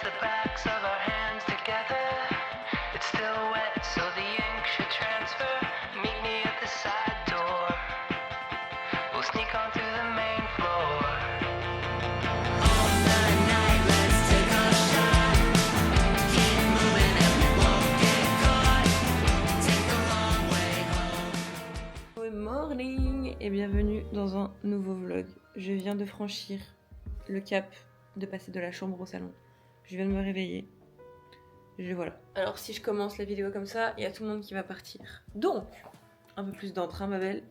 the backs of our hands together. It's still wet, so the ink should transfer. Meet me at the side door. We'll sneak on through the main floor. All night, night, let's take our shot. Keep moving and we won't get caught. Take the long way home. Good morning et bienvenue dans un nouveau vlog. Je viens de franchir le cap de passer de la chambre au salon. Je viens de me réveiller. Voilà. Alors si je commence la vidéo comme ça, il y a tout le monde qui va partir. Donc, un peu plus d'entrain ma belle.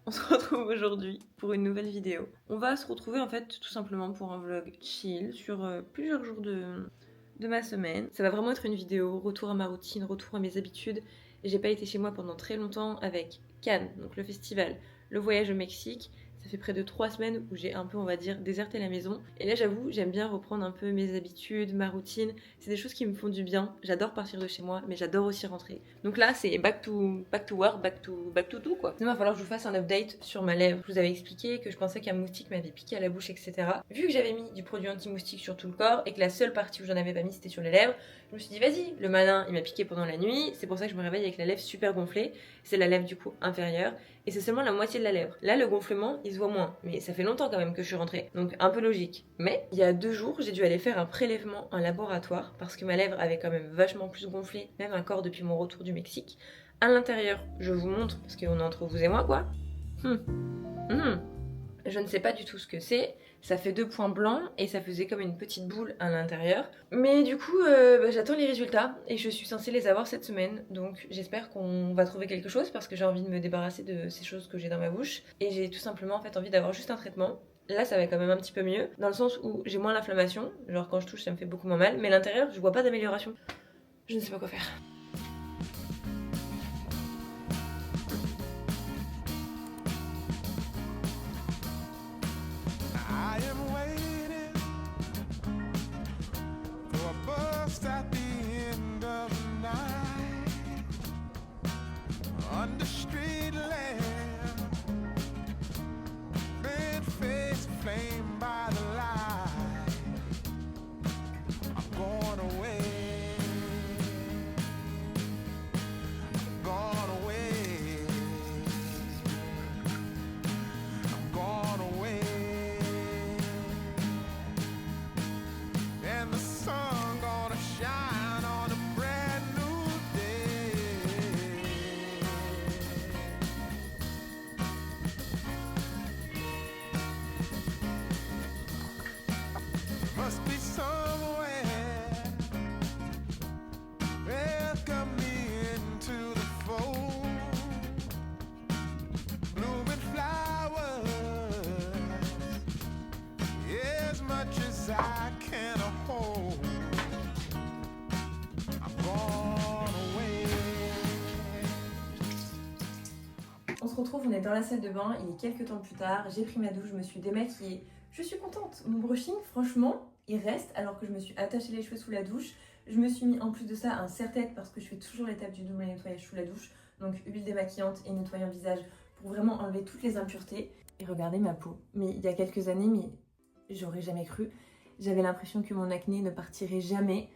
On se retrouve aujourd'hui pour une nouvelle vidéo. On va se retrouver en fait tout simplement pour un vlog chill sur plusieurs jours de ma semaine. Ça va vraiment être une vidéo retour à ma routine, retour à mes habitudes. Et j'ai pas été chez moi pendant très longtemps avec Cannes, donc le festival, le voyage au Mexique. Ça fait près de 3 semaines où j'ai un peu, on va dire, déserté la maison. Et là, j'avoue, j'aime bien reprendre un peu mes habitudes, ma routine. C'est des choses qui me font du bien. J'adore partir de chez moi, mais j'adore aussi rentrer. Donc là, c'est back to work, back to tout, quoi. Il va falloir que je vous fasse un update sur ma lèvre. Je vous avais expliqué que je pensais qu'un moustique m'avait piqué à la bouche, etc. Vu que j'avais mis du produit anti-moustique sur tout le corps et que la seule partie où j'en avais pas mis, c'était sur les lèvres, je me suis dit, vas-y, le malin, il m'a piqué pendant la nuit. C'est pour ça que je me réveille avec la lèvre super gonflée. C'est la lèvre, du coup, inférieure. Et c'est seulement la moitié de la lèvre. Là, le gonflement, il se voit moins. Mais ça fait longtemps quand même que je suis rentrée. Donc, un peu logique. Mais, il y a 2 jours, j'ai dû aller faire un prélèvement en laboratoire parce que ma lèvre avait quand même vachement plus gonflé, même encore depuis mon retour du Mexique. À l'intérieur, je vous montre, parce qu'on est entre vous et moi, quoi. Je ne sais pas du tout ce que c'est. Ça fait 2 points blancs et ça faisait comme une petite boule à l'intérieur. Mais du coup, j'attends les résultats et je suis censée les avoir cette semaine. Donc j'espère qu'on va trouver quelque chose parce que j'ai envie de me débarrasser de ces choses que j'ai dans ma bouche. Et j'ai tout simplement en fait envie d'avoir juste un traitement. Là, ça va quand même un petit peu mieux, dans le sens où j'ai moins l'inflammation. Genre quand je touche, ça me fait beaucoup moins mal. Mais l'intérieur, je vois pas d'amélioration. Je ne sais pas quoi faire. I am waiting for a bus at the end of the night under street lamp, red face flame by the light. I'm going away. I'm gone away. I'm gone away. And the sun gonna shine on a brand new day. Must be somewhere welcome me into the fold. Blooming flowers, as much as I can hold. I'm gone away. On se retrouve, on est dans la salle de bain, il est quelques temps plus tard, j'ai pris ma douche, je me suis démaquillée. Je suis contente, mon brushing, franchement, il reste alors que je me suis attaché les cheveux sous la douche. Je me suis mis en plus de ça un serre-tête parce que je fais toujours l'étape du double nettoyage sous la douche. Donc huile démaquillante et nettoyant visage pour vraiment enlever toutes les impuretés. Et regardez ma peau. Mais il y a quelques années, mais j'aurais jamais cru. J'avais l'impression que mon acné ne partirait jamais.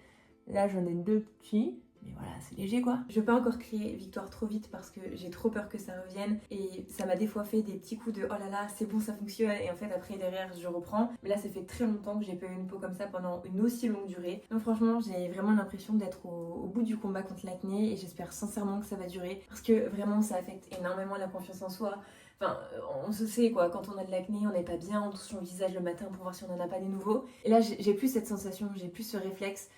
Là, j'en ai 2 petits. Mais voilà, c'est léger quoi. Je veux pas encore crier victoire trop vite parce que j'ai trop peur que ça revienne. Et ça m'a des fois fait des petits coups de oh là là, c'est bon, ça fonctionne. Et en fait, après, derrière, je reprends. Mais là, ça fait très longtemps que j'ai pas eu une peau comme ça pendant une aussi longue durée. Donc franchement, j'ai vraiment l'impression d'être au bout du combat contre l'acné. Et j'espère sincèrement que ça va durer. Parce que vraiment, ça affecte énormément la confiance en soi. Enfin, on se sait quoi, quand on a de l'acné, on n'est pas bien, on touche son visage le matin pour voir si on en a pas des nouveaux. Et là, j'ai plus cette sensation, j'ai plus ce réflexe.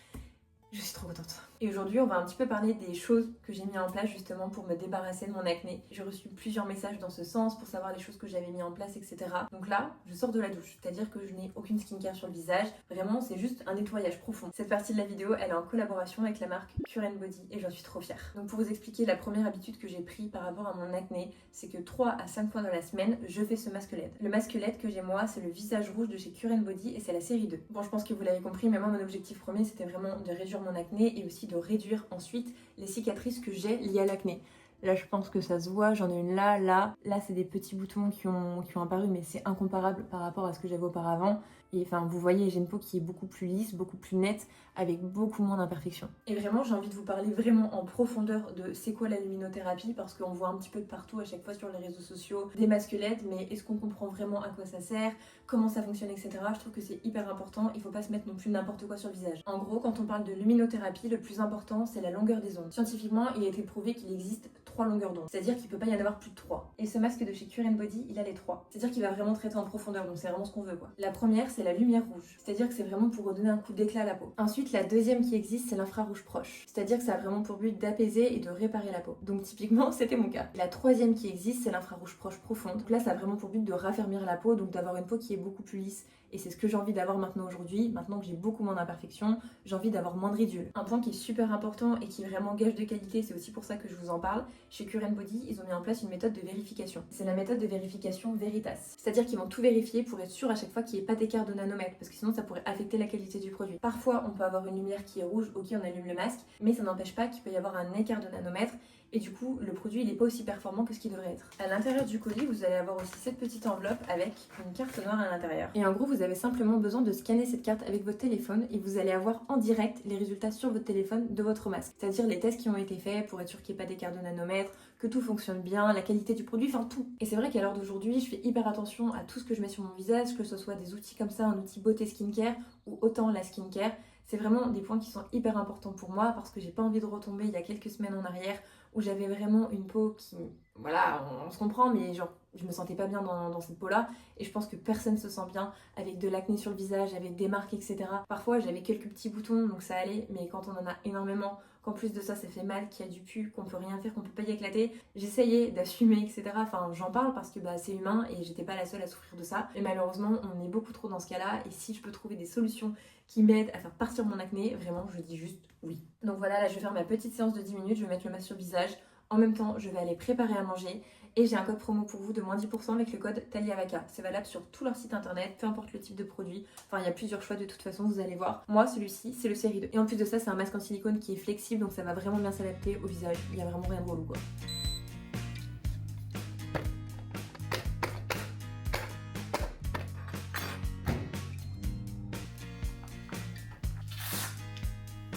Je suis trop contente. Et aujourd'hui, on va un petit peu parler des choses que j'ai mis en place justement pour me débarrasser de mon acné. J'ai reçu plusieurs messages dans ce sens pour savoir les choses que j'avais mis en place, etc. Donc là, je sors de la douche, c'est-à-dire que je n'ai aucune skincare sur le visage. Vraiment, c'est juste un nettoyage profond. Cette partie de la vidéo, elle est en collaboration avec la marque Cure Body et j'en suis trop fière. Donc pour vous expliquer, la première habitude que j'ai prise par rapport à mon acné, c'est que 3 à 5 fois dans la semaine, je fais ce masque LED. Le masque LED que j'ai moi, c'est le visage rouge de chez Cure Body et c'est la série 2. Bon, je pense que vous l'avez compris, mais moi, mon objectif premier, c'était vraiment de réduire mon acné et aussi de réduire ensuite les cicatrices que j'ai liées à l'acné. Là, je pense que ça se voit, j'en ai une là, là. Là, c'est des petits boutons qui ont apparu, mais c'est incomparable par rapport à ce que j'avais auparavant. Et enfin, vous voyez, j'ai une peau qui est beaucoup plus lisse, beaucoup plus nette, avec beaucoup moins d'imperfections. Et vraiment, j'ai envie de vous parler vraiment en profondeur de c'est quoi la luminothérapie, parce qu'on voit un petit peu de partout à chaque fois sur les réseaux sociaux des masques LED, mais est-ce qu'on comprend vraiment à quoi ça sert, comment ça fonctionne, etc. Je trouve que c'est hyper important, il faut pas se mettre non plus n'importe quoi sur le visage. En gros, quand on parle de luminothérapie, le plus important, c'est la longueur des ondes. Scientifiquement, il a été prouvé qu'il existe 3 longueurs d'onde, c'est-à-dire qu'il peut pas y en avoir plus de 3. Et ce masque de chez Cure Body, il a les 3. C'est-à-dire qu'il va vraiment traiter en profondeur, donc c'est vraiment ce qu'on veut quoi. La première, c'est la lumière rouge, c'est-à-dire que c'est vraiment pour redonner un coup d'éclat à la peau. Ensuite, la deuxième qui existe, c'est l'infrarouge proche, c'est-à-dire que ça a vraiment pour but d'apaiser et de réparer la peau. Donc typiquement, c'était mon cas. La troisième qui existe, c'est l'infrarouge proche profonde. Donc là, ça a vraiment pour but de raffermir la peau, donc d'avoir une peau qui est beaucoup plus lisse. Et c'est ce que j'ai envie d'avoir maintenant aujourd'hui, maintenant que j'ai beaucoup moins d'imperfections, j'ai envie d'avoir moins de ridules. Un point qui est super important et qui est vraiment gage de qualité, c'est aussi pour ça que je vous en parle, chez Cure Body, ils ont mis en place une méthode de vérification. C'est la méthode de vérification Veritas. C'est-à-dire qu'ils vont tout vérifier pour être sûr à chaque fois qu'il n'y ait pas d'écart de nanomètres, parce que sinon ça pourrait affecter la qualité du produit. Parfois, on peut avoir une lumière qui est rouge, ok, on allume le masque, mais ça n'empêche pas qu'il peut y avoir un écart de nanomètres, et du coup, le produit il n'est pas aussi performant que ce qu'il devrait être. À l'intérieur du colis, vous allez avoir aussi cette petite enveloppe avec une carte noire à l'intérieur. Et en gros, vous avez simplement besoin de scanner cette carte avec votre téléphone et vous allez avoir en direct les résultats sur votre téléphone de votre masque. C'est-à-dire les tests qui ont été faits pour être sûr qu'il n'y ait pas d'écart de nanomètres, que tout fonctionne bien, la qualité du produit, enfin tout. Et c'est vrai qu'à l'heure d'aujourd'hui, je fais hyper attention à tout ce que je mets sur mon visage, que ce soit des outils comme ça, un outil beauté skincare ou autant la skincare. C'est vraiment des points qui sont hyper importants pour moi parce que j'ai pas envie de retomber il y a quelques semaines en arrière où j'avais vraiment une peau qui, voilà, on se comprend, mais genre je me sentais pas bien dans cette peau-là et je pense que personne se sent bien avec de l'acné sur le visage, avec des marques, etc. Parfois j'avais quelques petits boutons donc ça allait, mais quand on en a énormément, qu'en plus de ça fait mal, qu'il y a du pu, qu'on peut rien faire, qu'on peut pas y éclater, j'essayais d'assumer, etc. Enfin j'en parle parce que c'est humain et j'étais pas la seule à souffrir de ça. Et malheureusement on est beaucoup trop dans ce cas-là et si je peux trouver des solutions qui m'aident à faire partir mon acné, vraiment je dis juste oui. Donc voilà, là je vais faire ma petite séance de 10 minutes, je vais mettre le masque sur le visage. En même temps, je vais aller préparer à manger et j'ai un code promo pour vous de moins 10% avec le code TALIAVACA. C'est valable sur tout leur site internet, peu importe le type de produit. Enfin, il y a plusieurs choix de toute façon, vous allez voir. Moi, celui-ci, c'est le série 2. Et en plus de ça, c'est un masque en silicone qui est flexible, donc ça va vraiment bien s'adapter au visage. Il y a vraiment rien de relou quoi.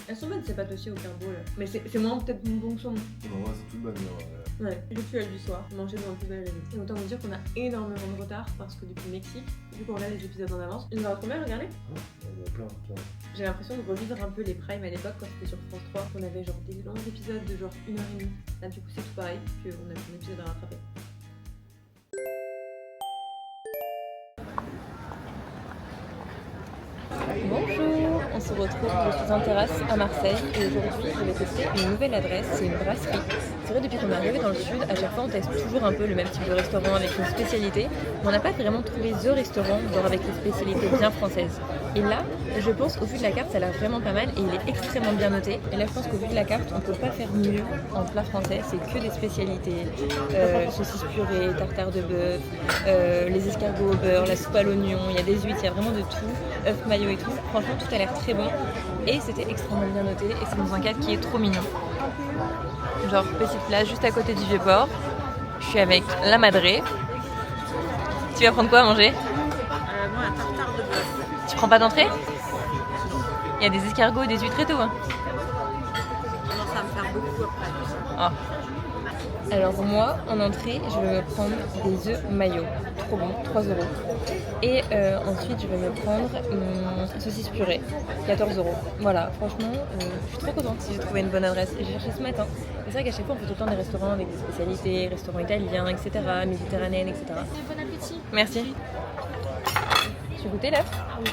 Elles sont bonnes ces pâtes aussi au carbo là. Mais c'est moins peut-être mon bon son. Non, c'est toute bonne. Ouais, rituel du soir, manger dans le plus bel. Et autant vous dire qu'on a énormément de retard parce que depuis le Mexique, du coup on a les épisodes en avance. Il y en aura combien, regardez Plein. J'ai l'impression de revivre un peu les primes à l'époque quand c'était sur France 3, qu'on avait genre des longs épisodes de genre 1h30. Là du coup c'est tout pareil, qu'on a un épisode à rattraper. Bonjour, on se retrouve, je suis en terrasse à Marseille et aujourd'hui je vais tester une nouvelle adresse, c'est une brasserie. C'est vrai depuis qu'on est arrivé dans le sud, à chaque fois on teste toujours un peu le même type de restaurant avec une spécialité, mais on n'a pas vraiment trouvé the restaurant genre avec des spécialités bien françaises. Et là, je pense qu'au vu de la carte ça a l'air vraiment pas mal et il est extrêmement bien noté. Et là je pense qu'au vu de la carte on peut pas faire mieux en plat français, c'est que des spécialités, saucisses purées, tartare de bœuf, les escargots au beurre, la soupe à l'oignon, il y a des huîtres, il y a vraiment de tout, œufs mayo et tout. Franchement tout a l'air très bon et c'était extrêmement bien noté et c'est dans un cadre qui est trop mignon. Genre petite place juste à côté du Vieux-Port. Je suis avec la Madré. Tu vas prendre quoi à manger? Moi, un tartare de bœuf. Tu prends pas d'entrée? Il y a des escargots, des huîtres et tout. Hein. Ça va me faire beaucoup après tout ça. Oh. Alors moi, en entrée, je vais me prendre des œufs mayo. Trop bon, 3 €. Et ensuite, je vais me prendre saucisse purée, 14 €. Voilà, franchement, je suis trop contente si j'ai trouvé une bonne adresse. J'ai cherché ce matin. C'est vrai qu'à chaque fois, on fait tout le temps des restaurants avec des spécialités, restaurants italiens, etc., méditerranéennes, etc. Bon appétit. Merci. Tu as goûté l'œuf? Oui.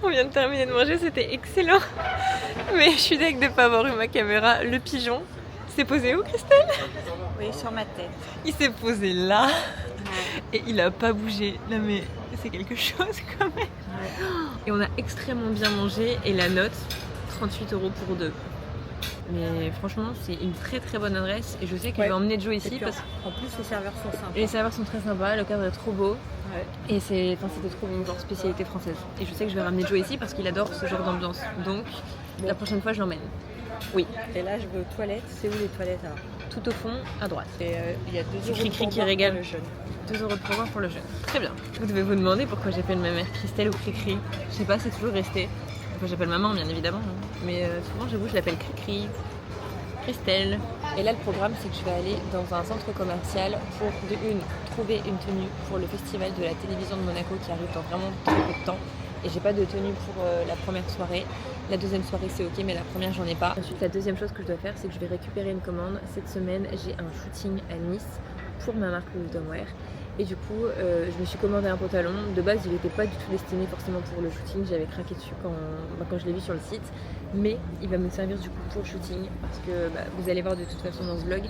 On vient de terminer de manger, c'était excellent. Mais je suis deg de ne pas avoir eu ma caméra. Le pigeon s'est posé où, Christelle? Oui, sur ma tête. Il s'est posé là et il a pas bougé. Non mais c'est quelque chose quand même. Ouais. Et on a extrêmement bien mangé et la note, 38 € pour deux. Mais franchement, c'est une très très bonne adresse et je sais que Ouais. je vais emmener Joe Et ici puis, parce en plus, les serveurs sont sympas. et les serveurs sont très sympas, le cadre est trop beau Ouais. et c'était trop bon, genre spécialité française. Et je sais que je vais ramener Joe ici parce qu'il adore ce genre d'ambiance. Donc la prochaine fois, je l'emmène. Oui, Et là, je vais aux toilettes. C'est où les toilettes alors? tout au fond à droite. Et il y a 2 C'est euros de Cricri qui pourboire régale. pour le jeune. 2 euros de pourboire pour le jeune. Très bien. Vous devez vous demander pourquoi j'appelle ma mère Christelle ou Cricri. Je sais pas, c'est toujours resté. Enfin, j'appelle maman, bien évidemment. Hein. Mais souvent, j'avoue, je l'appelle Cricri. Christelle. Et là, le programme, c'est que je vais aller dans un centre commercial pour, trouver une tenue pour le festival de la télévision de Monaco qui arrive dans vraiment très peu de temps. Et j'ai pas de tenue pour la première soirée. La deuxième soirée, c'est ok, mais la première, j'en ai pas. Ensuite, la deuxième chose que je dois faire, c'est que je vais récupérer une commande. Cette semaine, j'ai un shooting à Nice pour ma marque Louis Vuitton. Et du coup, je me suis commandé un pantalon. De base, il n'était pas du tout destiné forcément pour le shooting. J'avais craqué dessus quand je l'ai vu sur le site. Mais il va me servir du coup pour le shooting parce que vous allez voir de toute façon dans ce vlog.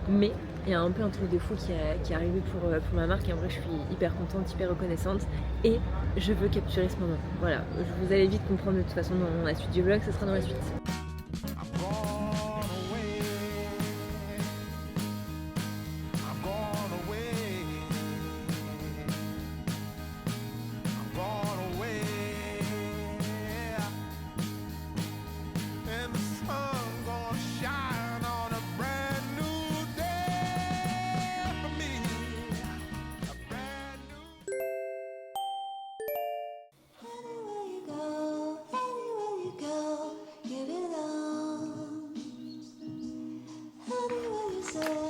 Mais il y a un peu un truc de fou qui est arrivé pour ma marque et en vrai je suis hyper contente, hyper reconnaissante et je veux capturer ce moment. Voilà, vous allez vite comprendre de toute façon dans la suite du vlog, ce sera dans la suite. I'm gone away. I'm gone away. I'm gone away. And the sun gonna shine on a brand new day for me. A brand new. Anywhere you go, you belong. Anywhere you said,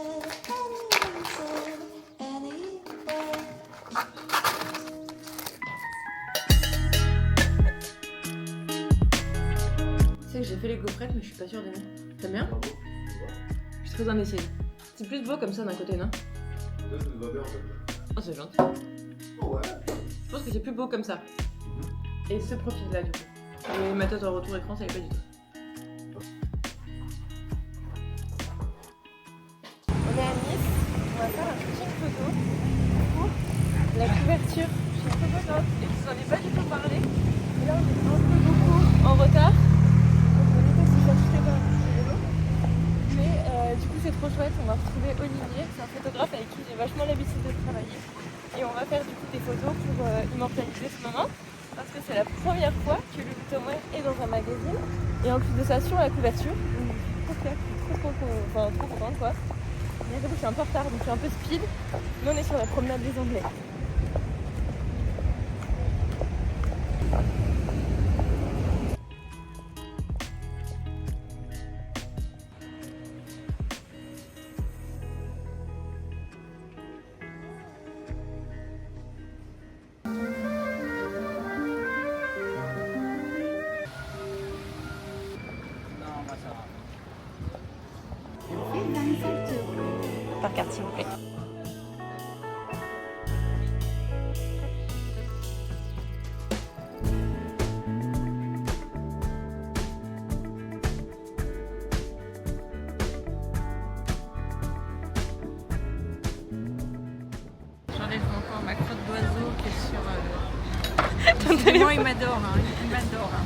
anywhere. Tu sais que j'ai fait les gaufrettes mais je suis pas sûre d'aimer. T'aimes bien? Je suis très indécise. C'est plus beau comme ça d'un côté, non? Oh c'est gentil. Je pense que c'est plus beau comme ça. Et ce profil là du coup. Et ma tête en retour écran ça y est pas du tout. On est à Nice, on va faire un shooting photo pour la couverture. Je suis un peu contente et je vous en ai pas du tout parlé. Et là on est un peu beaucoup en retard. Donc on était si ça se fait pas. Mais du coup c'est trop chouette, on va retrouver Olivier, c'est un photographe avec qui j'ai vachement l'habitude de travailler. Et on va faire du coup des photos pour immortaliser ce moment. Parce que c'est la première fois que Louis Vuitton est dans un magazine. Et en plus de ça, sur la couverture. Donc, je suis trop fière, je suis trop contente quoi. Mais j'avoue que je suis un peu en retard, donc je suis un peu speed. Mais on est sur la promenade des Anglais. Par carte s'il vous plaît. J'enlève encore ma crotte d'oiseau qui est sur... Moi, il m'adore. Hein. Il m'adore. Hein.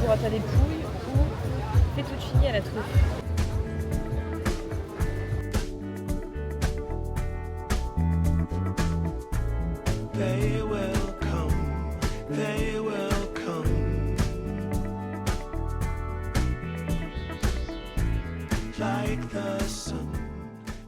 Burrata des pouilles ou fettuccine à la truffe. They will come, they will come. Like the sun,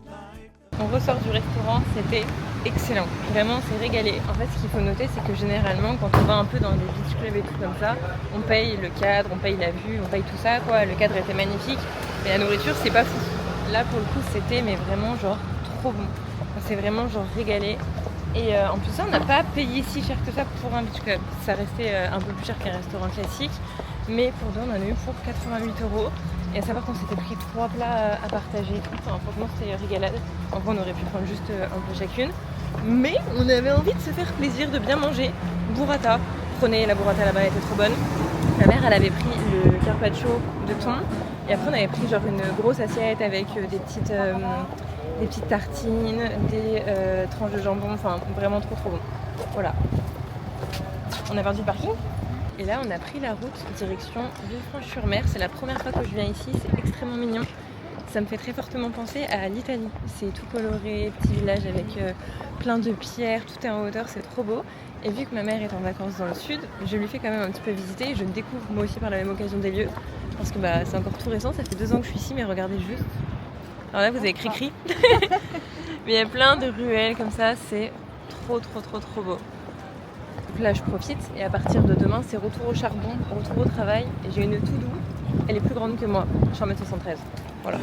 like the... On ressort du restaurant, c'était excellent. Vraiment, on s'est régalé. En fait, ce qu'il faut noter, c'est que généralement, quand on va un peu dans des beach clubs et tout comme ça, on paye le cadre, on paye la vue, on paye tout ça, quoi. Le cadre était magnifique, mais la nourriture, c'est pas fou. Là, pour le coup, c'était mais vraiment genre trop bon. On s'est vraiment genre régalé. Et en plus, ça, on n'a pas payé si cher que ça pour un beach club. Ça restait un peu plus cher qu'un restaurant classique, mais pour deux, on en a eu pour 88 €. Et à savoir qu'on s'était pris 3 plats à partager et tout. Enfin, franchement, c'était régalade. En vrai, on aurait pu prendre juste un peu chacune. Mais on avait envie de se faire plaisir, de bien manger. Burrata. Prenez la burrata là-bas, elle était trop bonne. Ma mère, elle avait pris le carpaccio de thon. Et après, on avait pris genre une grosse assiette avec des petites tartines, des tranches de jambon. Enfin, vraiment trop bon. Voilà. On a perdu le parking. Et là on a pris la route direction Villefranche-sur-Mer. C'est la première fois que je viens ici, c'est extrêmement mignon. Ça me fait très fortement penser à l'Italie. C'est tout coloré, petit village avec plein de pierres, tout est en hauteur, c'est trop beau. Et vu que ma mère est en vacances dans le sud, je lui fais quand même un petit peu visiter. Je découvre moi aussi par la même occasion des lieux. Parce que c'est encore tout récent, ça fait 2 ans que je suis ici, mais regardez juste. Alors là vous avez cri-cri. Mais il y a plein de ruelles comme ça, c'est trop beau. Donc là je profite et à partir de demain c'est retour au charbon, retour au travail. Et j'ai une to-do, elle est plus grande que moi, je suis en 1m73. Voilà.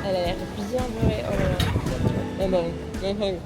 Elle a l'air bien beurrée, oh là là. Ah non, non.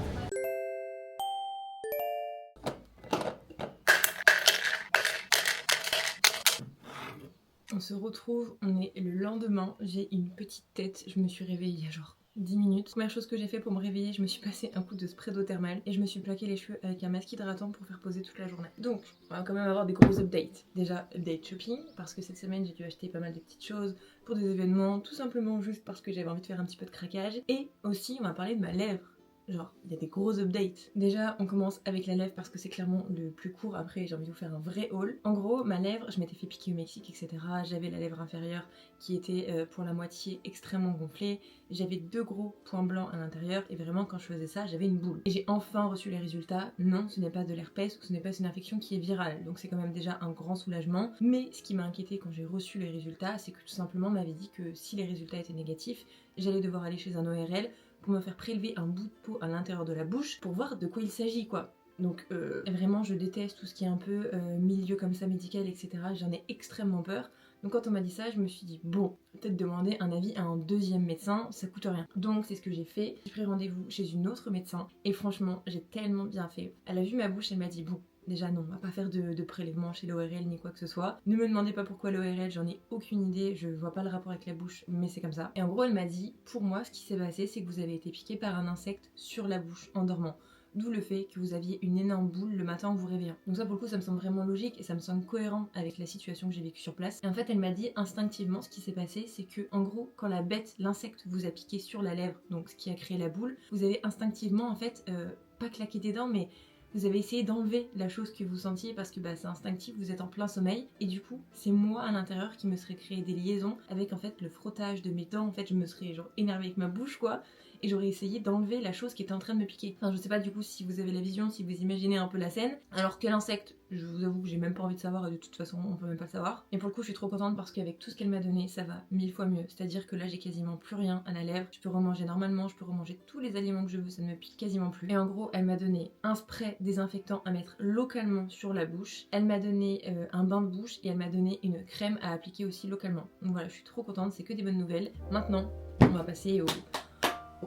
On se retrouve, on est le lendemain, j'ai une petite tête, je me suis réveillée il y a genre 10 minutes. Première chose que j'ai fait pour me réveiller, je me suis passé un coup de spray d'eau thermale et je me suis plaqué les cheveux avec un masque hydratant pour faire poser toute la journée. Donc, on va quand même avoir des gros updates. Déjà, update shopping, parce que cette semaine j'ai dû acheter pas mal de petites choses pour des événements, tout simplement juste parce que j'avais envie de faire un petit peu de craquage. Et aussi, on va parler de ma lèvre. Genre, il y a des gros updates. Déjà, on commence avec la lèvre parce que c'est clairement le plus court. Après, j'ai envie de vous faire un vrai haul. En gros, ma lèvre, je m'étais fait piquer au Mexique, etc. J'avais la lèvre inférieure qui était pour la moitié extrêmement gonflée. J'avais 2 gros points blancs à l'intérieur et vraiment, quand je faisais ça, j'avais une boule. Et j'ai enfin reçu les résultats. Non, ce n'est pas de l'herpès ou ce n'est pas une infection qui est virale. Donc c'est quand même déjà un grand soulagement. Mais ce qui m'a inquiété quand j'ai reçu les résultats, c'est que tout simplement, on m'avait dit que si les résultats étaient négatifs, j'allais devoir aller chez un ORL pour me faire prélever un bout de peau à l'intérieur de la bouche pour voir de quoi il s'agit quoi. Donc vraiment je déteste tout ce qui est un peu milieu comme ça médical etc. J'en ai extrêmement peur. Donc quand on m'a dit ça je me suis dit bon, peut-être demander un avis à un deuxième médecin, ça coûte rien. Donc c'est ce que j'ai fait, j'ai pris rendez-vous chez une autre médecin et franchement j'ai tellement bien fait. Elle a vu ma bouche, elle m'a dit bon, déjà non, on va pas faire de prélèvement chez l'ORL ni quoi que ce soit. Ne me demandez pas pourquoi l'ORL, j'en ai aucune idée, je vois pas le rapport avec la bouche, mais c'est comme ça. Et en gros elle m'a dit, pour moi ce qui s'est passé c'est que vous avez été piqué par un insecte sur la bouche en dormant. D'où le fait que vous aviez une énorme boule le matin en vous réveillant. Donc ça pour le coup ça me semble vraiment logique et ça me semble cohérent avec la situation que j'ai vécue sur place. Et en fait elle m'a dit instinctivement ce qui s'est passé c'est que en gros quand la bête, l'insecte vous a piqué sur la lèvre, donc ce qui a créé la boule, vous avez instinctivement en fait pas claqué des dents mais vous avez essayé d'enlever la chose que vous sentiez parce que c'est instinctif, vous êtes en plein sommeil et du coup c'est moi à l'intérieur qui me serais créé des liaisons avec en fait le frottage de mes dents. En fait je me serais genre énervée avec ma bouche quoi et j'aurais essayé d'enlever la chose qui était en train de me piquer. Enfin je sais pas du coup si vous avez la vision, si vous imaginez un peu la scène. Alors que l'insecte, je vous avoue que j'ai même pas envie de savoir et de toute façon on peut même pas le savoir. Et pour le coup je suis trop contente parce qu'avec tout ce qu'elle m'a donné ça va 1000 fois mieux. C'est à dire que là j'ai quasiment plus rien à la lèvre, je peux remanger normalement, je peux remanger tous les aliments que je veux, ça ne me pique quasiment plus. Et en gros elle m'a donné un spray désinfectant à mettre localement sur la bouche, elle m'a donné un bain de bouche et elle m'a donné une crème à appliquer aussi localement. Donc voilà je suis trop contente, c'est que des bonnes nouvelles. Maintenant on va passer au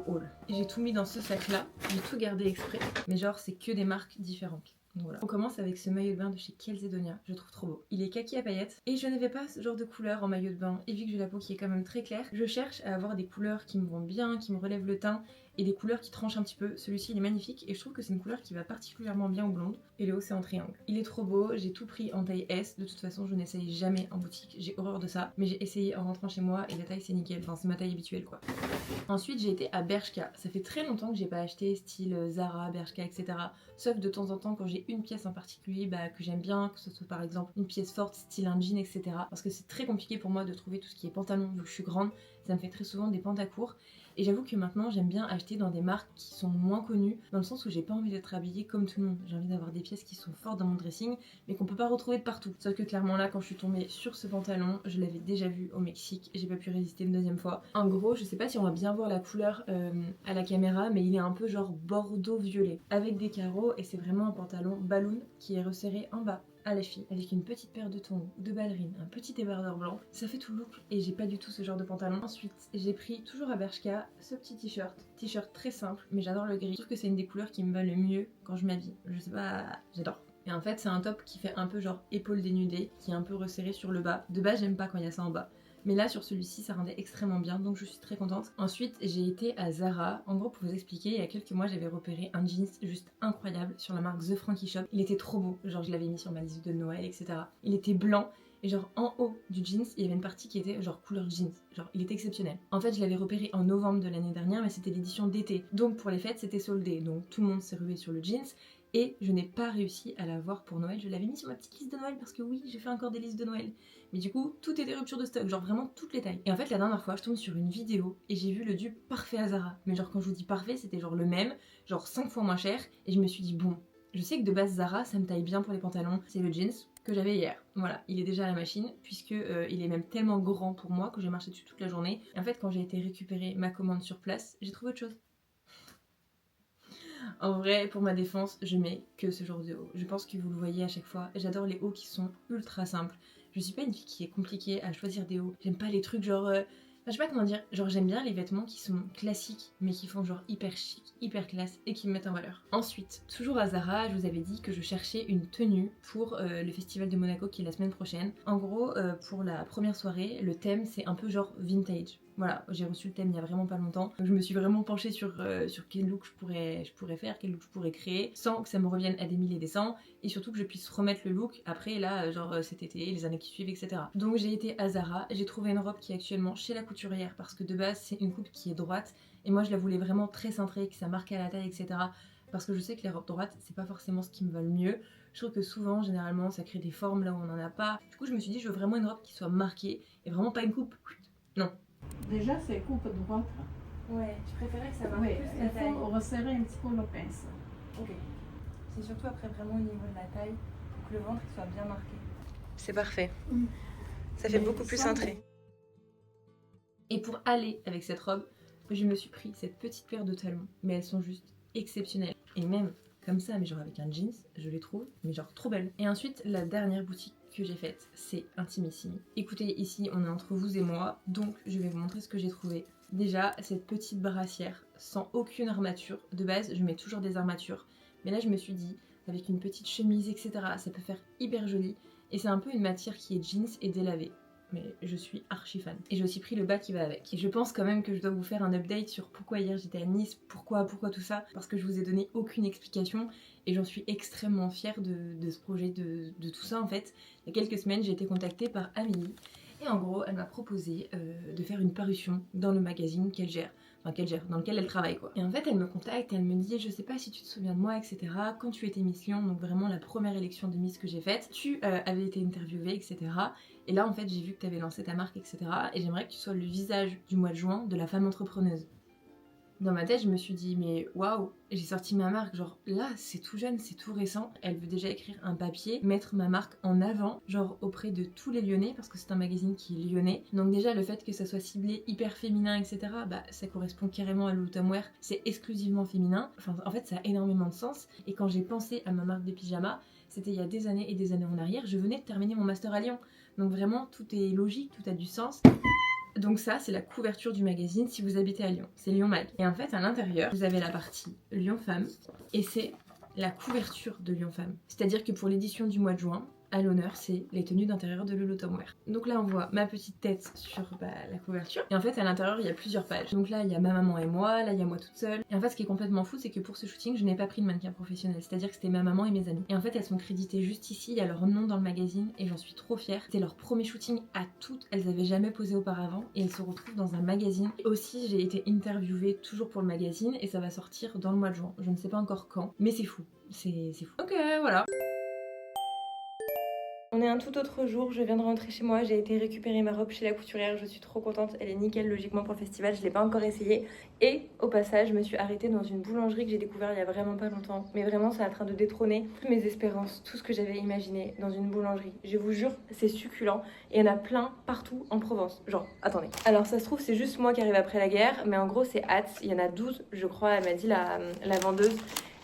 haul. J'ai tout mis dans ce sac là, j'ai tout gardé exprès, mais genre c'est que des marques différentes. Donc voilà. On commence avec ce maillot de bain de chez Calzedonia, je le trouve trop beau. Il est kaki à paillettes et je n'avais pas ce genre de couleur en maillot de bain et vu que j'ai la peau qui est quand même très claire, je cherche à avoir des couleurs qui me vont bien, qui me relèvent le teint et des couleurs qui tranchent un petit peu. Celui-ci il est magnifique et je trouve que c'est une couleur qui va particulièrement bien aux blondes. Et le haut c'est en triangle. Il est trop beau, j'ai tout pris en taille S, de toute façon je n'essaye jamais en boutique, j'ai horreur de ça, mais j'ai essayé en rentrant chez moi et la taille c'est nickel, enfin c'est ma taille habituelle quoi. Ensuite j'ai été à Bershka, ça fait très longtemps que j'ai pas acheté style Zara, Bershka etc. Sauf de temps en temps quand j'ai une pièce en particulier que j'aime bien, que ce soit par exemple une pièce forte style un jean etc. Parce que c'est très compliqué pour moi de trouver tout ce qui est pantalon vu que je suis grande, ça me fait très souvent des pantacourts. Et j'avoue que maintenant j'aime bien acheter dans des marques qui sont moins connues, dans le sens où j'ai pas envie d'être habillée comme tout le monde. J'ai envie d'avoir des pièces qui sont fortes dans mon dressing, mais qu'on peut pas retrouver de partout. Sauf que clairement là, quand je suis tombée sur ce pantalon, je l'avais déjà vu au Mexique, j'ai pas pu résister une deuxième fois. En gros, je sais pas si on va bien voir la couleur à la caméra, mais il est un peu genre bordeaux-violet, avec des carreaux, et c'est vraiment un pantalon balloon qui est resserré en bas à la fille, avec une petite paire de tongs, de ballerines, un petit débardeur blanc, ça fait tout le look et j'ai pas du tout ce genre de pantalon. Ensuite j'ai pris toujours à Bershka ce petit t-shirt très simple mais j'adore le gris, je trouve que c'est une des couleurs qui me va le mieux quand je m'habille, je sais pas, j'adore. Et en fait c'est un top qui fait un peu genre épaule dénudée, qui est un peu resserré sur le bas. De base j'aime pas quand il y a ça en bas, mais là sur celui-ci ça rendait extrêmement bien donc je suis très contente. Ensuite j'ai été à Zara. En gros pour vous expliquer, il y a quelques mois j'avais repéré un jeans juste incroyable sur la marque The Frankie Shop. Il était trop beau, genre je l'avais mis sur ma liste de Noël etc. Il était blanc Et genre en haut du jeans, il y avait une partie qui était genre couleur jeans. Genre il était exceptionnel. En fait je l'avais repéré en novembre de l'année dernière, mais c'était l'édition d'été. Donc pour les fêtes c'était soldé. Donc tout le monde s'est rué sur le jeans. Et je n'ai pas réussi à l'avoir pour Noël. Je l'avais mis sur ma petite liste de Noël parce que oui, j'ai fait encore des listes de Noël. Mais du coup, tout était rupture de stock, genre vraiment toutes les tailles. Et en fait, la dernière fois, je tombe sur une vidéo et j'ai vu le dupe parfait à Zara. Mais genre, quand je vous dis parfait, c'était genre le même, genre 5 fois moins cher. Et je me suis dit, bon, je sais que de base, Zara, ça me taille bien pour les pantalons. C'est le jeans que j'avais hier. Voilà, il est déjà à la machine, puisque il est même tellement grand pour moi que j'ai marché dessus toute la journée. Et en fait, quand j'ai été récupérer ma commande sur place, j'ai trouvé autre chose. En vrai, pour ma défense, je mets que ce genre de haut. Je pense que vous le voyez à chaque fois. J'adore les hauts qui sont ultra simples. Je suis pas une fille qui est compliquée à choisir des hauts. J'aime pas les trucs genre... Enfin, je sais pas comment dire. Genre j'aime bien les vêtements qui sont classiques, mais qui font genre hyper chic, hyper classe et qui me mettent en valeur. Ensuite, toujours à Zara, je vous avais dit que je cherchais une tenue pour le festival de Monaco qui est la semaine prochaine. En gros, pour la première soirée, le thème c'est un peu genre vintage. Voilà, j'ai reçu le thème il y a vraiment pas longtemps. Donc je me suis vraiment penchée sur quel look je pourrais faire, quel look je pourrais créer, sans que ça me revienne à des milliers et des cents, et surtout que je puisse remettre le look après, là, genre cet été, les années qui suivent, etc. Donc j'ai été à Zara, j'ai trouvé une robe qui est actuellement chez la couturière, parce que de base c'est une coupe qui est droite, et moi je la voulais vraiment très cintrée, que ça marque à la taille, etc. Parce que je sais que les robes droites, c'est pas forcément ce qui me va le mieux. Je trouve que souvent, généralement, ça crée des formes là où on n'en a pas. Du coup, je me suis dit, je veux vraiment une robe qui soit marquée, et vraiment pas une coupe. Non. Déjà, c'est coupe droite. Ouais, je préférais que ça marque Oui, plus la il taille. faut resserrer un petit peu le pince. Ok. C'est surtout après vraiment au niveau de la taille, pour que le ventre il soit bien marqué. C'est parfait. Ça fait Mais beaucoup plus sans- cintré. Et pour aller avec cette robe, je me suis pris cette petite paire de talons. Mais elles sont juste exceptionnelles. Et même comme ça, mais genre avec un jeans, je les trouve, mais genre trop belles. Et ensuite, la dernière boutique que j'ai faite, c'est Intimissimi. Écoutez, ici, on est entre vous et moi, donc je vais vous montrer ce que j'ai trouvé. Déjà, cette petite brassière, sans aucune armature. De base, je mets toujours des armatures. Mais là, je me suis dit, avec une petite chemise, etc., ça peut faire hyper joli. Et c'est un peu une matière qui est jeans et délavée. Mais je suis archi fan. Et j'ai aussi pris le bas qui va avec. Et je pense quand même que je dois vous faire un update sur pourquoi hier j'étais à Nice, pourquoi tout ça. Parce que je vous ai donné aucune explication et j'en suis extrêmement fière de ce projet, de tout ça en fait. Il y a quelques semaines, j'ai été contactée par Amélie. Et en gros, elle m'a proposé de faire une parution dans le magazine qu'elle gère. Enfin, qu'elle gère, dans lequel elle travaille quoi. Et en fait, elle me contacte, elle me dit, je sais pas si tu te souviens de moi, etc. Quand tu étais Miss Lyon, donc vraiment la première élection de Miss que j'ai faite, tu avais été interviewée, etc. Et là, en fait, j'ai vu que tu avais lancé ta marque, etc. Et j'aimerais que tu sois le visage du mois de juin de la femme entrepreneuse. Dans ma tête, je me suis dit, mais waouh, j'ai sorti ma marque, genre là, c'est tout jeune, c'est tout récent. Elle veut déjà écrire un papier, mettre ma marque en avant, genre auprès de tous les Lyonnais, parce que c'est un magazine qui est lyonnais. Donc déjà, le fait que ça soit ciblé hyper féminin, etc., bah ça correspond carrément à l'automne wear, c'est exclusivement féminin. Enfin, en fait, ça a énormément de sens. Et quand j'ai pensé à ma marque de pyjama, c'était il y a des années et des années en arrière, je venais de terminer mon master à Lyon. Donc vraiment, tout est logique, tout a du sens. Donc ça, c'est la couverture du magazine si vous habitez à Lyon. C'est Lyon Mag. Et en fait, à l'intérieur, vous avez la partie Lyon Femme. Et c'est la couverture de Lyon Femme. C'est-à-dire que pour l'édition du mois de juin, à l'honneur, c'est les tenues d'intérieur de l'automne wear. Donc là, on voit ma petite tête sur la couverture. Et en fait, à l'intérieur, il y a plusieurs pages. Donc là, il y a ma maman et moi, là, il y a moi toute seule. Et en fait, ce qui est complètement fou, c'est que pour ce shooting, je n'ai pas pris de mannequin professionnel. C'est-à-dire que c'était ma maman et mes amis. Et en fait, elles sont créditées juste ici, il y a leur nom dans le magazine, et j'en suis trop fière. C'était leur premier shooting à toutes. Elles avaient jamais posé auparavant, et elles se retrouvent dans un magazine. Et aussi, j'ai été interviewée toujours pour le magazine, et ça va sortir dans le mois de juin. Je ne sais pas encore quand, mais c'est fou. C'est fou. Ok, voilà. On est un tout autre jour, je viens de rentrer chez moi, j'ai été récupérer ma robe chez la couturière, je suis trop contente, elle est nickel logiquement pour le festival, je l'ai pas encore essayée. Et au passage, je me suis arrêtée dans une boulangerie que j'ai découvert il y a vraiment pas longtemps. Mais vraiment, c'est en train de détrôner toutes mes espérances, tout ce que j'avais imaginé dans une boulangerie. Je vous jure, c'est succulent et il y en a plein partout en Provence. Genre, attendez. Alors ça se trouve, c'est juste moi qui arrive après la guerre, mais en gros, c'est Hatz, il y en a 12, je crois, elle m'a dit la vendeuse.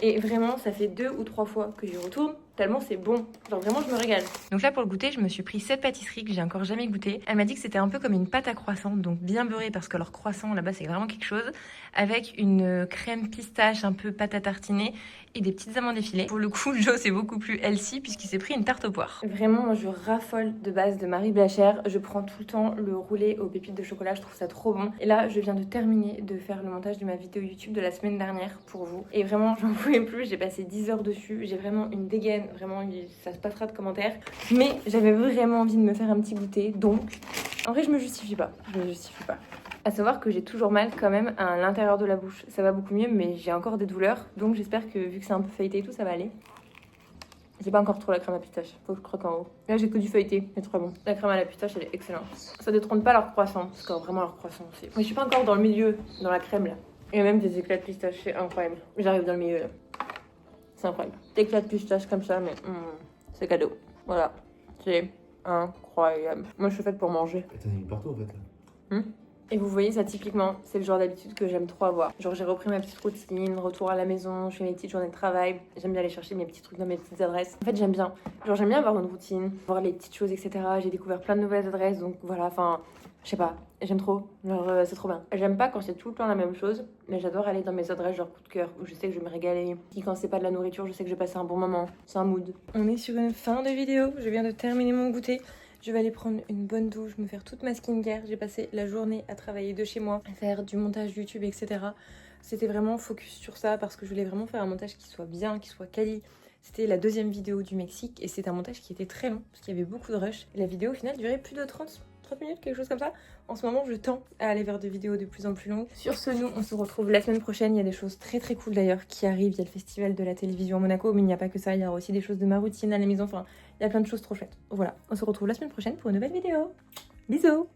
Et vraiment, ça fait 2 ou 3 fois que j'y retourne, tellement c'est bon. Genre vraiment, je me régale. Donc là, pour le goûter, je me suis pris cette pâtisserie que j'ai encore jamais goûté. Elle m'a dit que c'était un peu comme une pâte à croissant, donc bien beurrée parce que leur croissant là-bas, c'est vraiment quelque chose. Avec une crème pistache, un peu pâte à tartiner et des petites amandes effilées. Pour le coup, Joe, c'est beaucoup plus healthy puisqu'il s'est pris une tarte aux poires. Vraiment, moi, je raffole de base de Marie Blachère. Je prends tout le temps le roulé aux pépites de chocolat, je trouve ça trop bon. Et là, je viens de terminer de faire le montage de ma vidéo YouTube de la semaine dernière pour vous. Et vraiment, j'en pouvais plus, j'ai passé 10 heures dessus. J'ai vraiment une dégaine vraiment ça se passera de commentaires. Mais j'avais vraiment envie de me faire un petit goûter, donc en vrai je me justifie pas. À savoir que j'ai toujours mal quand même à l'intérieur de la bouche. Ça va beaucoup mieux, mais j'ai encore des douleurs, donc j'espère que vu que c'est un peu feuilleté et tout, ça va aller. J'ai pas encore trop la crème à pistache, faut que je croque en haut. Là j'ai que du feuilleté, c'est très bon. La crème à la pistache elle est excellente. Ça détrône pas leur croissant, parce que vraiment leur croissant aussi. Mais je suis pas encore dans le milieu, dans la crème là. Il y a même des éclats de pistache, c'est incroyable. J'arrive dans le milieu là. C'est incroyable. Des éclats de pistache comme ça, mais c'est cadeau. Voilà, c'est incroyable. Moi je suis faite pour manger. Et t'en as mis partout en fait là. Et vous voyez ça typiquement, c'est le genre d'habitude que j'aime trop avoir. Genre j'ai repris ma petite routine, retour à la maison, je fais mes petites journées de travail. J'aime bien aller chercher mes petits trucs dans mes petites adresses. En fait j'aime bien. Genre j'aime bien avoir une routine, voir les petites choses, etc. J'ai découvert plein de nouvelles adresses, donc voilà, enfin, je sais pas, j'aime trop. Genre c'est trop bien. J'aime pas quand c'est tout le temps la même chose, mais j'adore aller dans mes adresses genre coup de cœur, où je sais que je vais me régaler. Puis quand c'est pas de la nourriture, je sais que je vais passer un bon moment. C'est un mood. On est sur une fin de vidéo, je viens de terminer mon goûter. Je vais aller prendre une bonne douche, me faire toute ma skincare. J'ai passé la journée à travailler de chez moi, à faire du montage YouTube, etc. C'était vraiment focus sur ça parce que je voulais vraiment faire un montage qui soit bien, qui soit quali. C'était la deuxième vidéo du Mexique et c'était un montage qui était très long parce qu'il y avait beaucoup de rush. Et la vidéo au final durait plus de 30 minutes, quelque chose comme ça. En ce moment, je tends à aller vers des vidéos de plus en plus longues. Sur ce, nous, on se retrouve la semaine prochaine. Il y a des choses très très cool d'ailleurs qui arrivent. Il y a le festival de la télévision à Monaco, mais il n'y a pas que ça. Il y a aussi des choses de ma routine à la maison. Enfin, il y a plein de choses trop chouettes. Voilà, on se retrouve la semaine prochaine pour une nouvelle vidéo. Bisous!